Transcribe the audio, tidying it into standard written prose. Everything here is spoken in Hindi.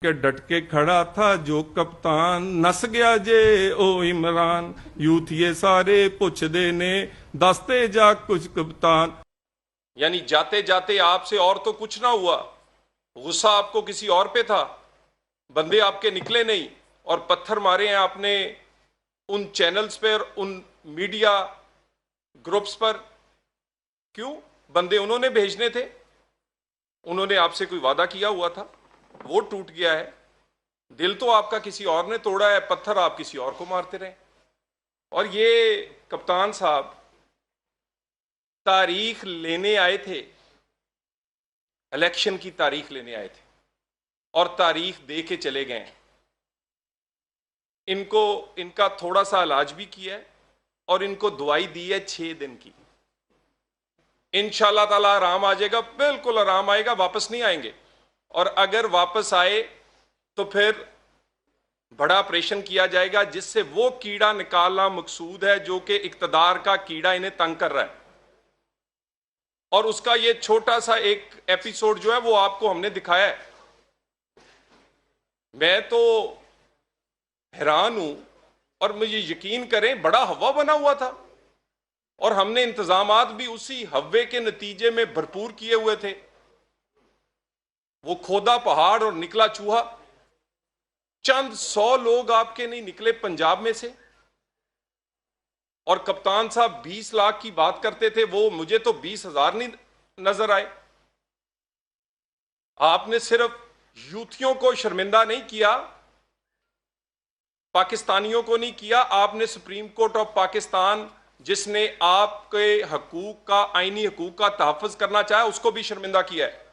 के डट के खड़ा था जो कप्तान, नस गया जे ओ इमरान, यूथ ये सारे पुछदे ने दसते जा कुछ कप्तान। यानी जाते जाते आपसे और तो कुछ ना हुआ, गुस्सा आपको किसी और पे था, बंदे आपके निकले नहीं और पत्थर मारे हैं आपने उन चैनल्स पर, उन मीडिया ग्रुप्स पर। क्यों? बंदे उन्होंने भेजने थे, उन्होंने आपसे कोई वादा किया हुआ था, वो टूट गया है। दिल तो आपका किसी और ने तोड़ा है, पत्थर आप किसी और को मारते रहे। और ये कप्तान साहब तारीख लेने आए थे, इलेक्शन की तारीख लेने आए थे और तारीख दे के चले गए। इनको इनका थोड़ा सा इलाज भी किया है और इनको दवाई दी है 6 दिन की। इंशाल्लाह ताला आराम आ जाएगा, बिल्कुल आराम आएगा, वापस नहीं आएंगे। और अगर वापस आए तो फिर बड़ा ऑपरेशन किया जाएगा, जिससे वो कीड़ा निकालना मकसूद है जो कि इक्तदार का कीड़ा इन्हें तंग कर रहा है। और उसका ये छोटा सा एक एपिसोड जो है वो आपको हमने दिखाया है। मैं तो हैरान हूं, और मुझे यकीन करें बड़ा हवा बना हुआ था और हमने इंतजामात भी उसी हवे के नतीजे में भरपूर किए हुए थे। वो खोदा पहाड़ और निकला चूहा। चंद 100 लोग आपके नहीं निकले पंजाब में से, और कप्तान साहब 20 लाख की बात करते थे, वो मुझे तो 20,000 नहीं नजर आए। आपने सिर्फ यूथियों को शर्मिंदा नहीं किया, पाकिस्तानियों को नहीं किया, आपने सुप्रीम कोर्ट ऑफ पाकिस्तान जिसने आपके हकूक का, आईनी हकूक का तहफ़्फ़ुज़ करना चाहा, उसको भी शर्मिंदा किया है।